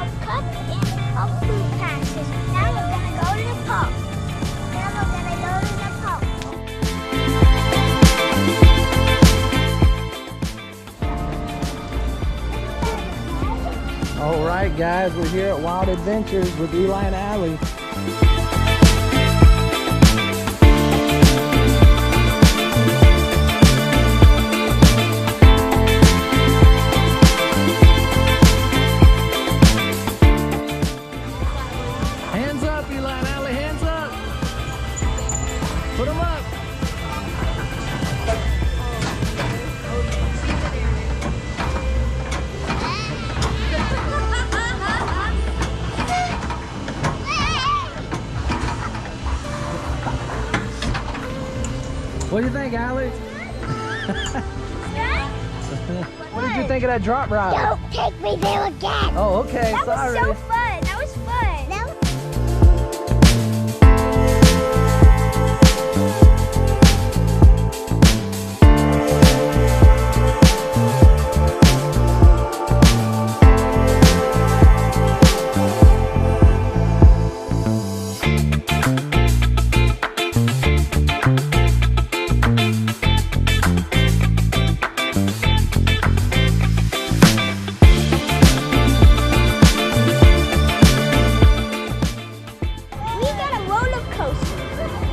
our cup and our food passes. Now we're gonna go to the park. All right, guys, we're here at Wild Adventures with Eli and Allie. Hands up, Eli and Allie, hands up. Put them up. What do you think, Allie? What did you think of that drop ride? Don't take me there again. Oh, okay. That Sorry. was so fun. That was fun.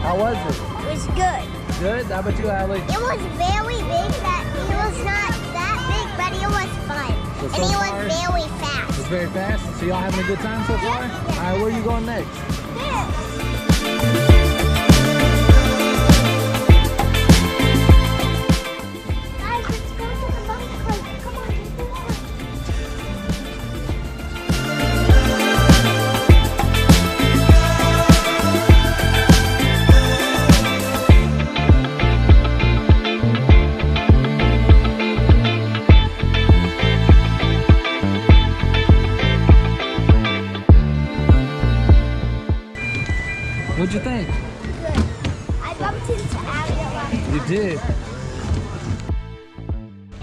How was it? It was good. Good? How about you, Allie? It was very big. It was not that big, but it was fun. So and it was very fast. It's very fast? So y'all having a good time so far? Yeah. All right, where are you going next? This. Guys, let's go to the bus club. Come on, let's go. What'd you think? Good. I bumped into Abby a lot. You did.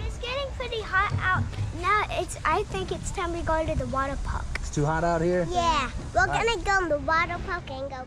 It's getting pretty hot out now. I think it's time we go to the water park. It's too hot out here? Yeah, we're gonna go in the water park and go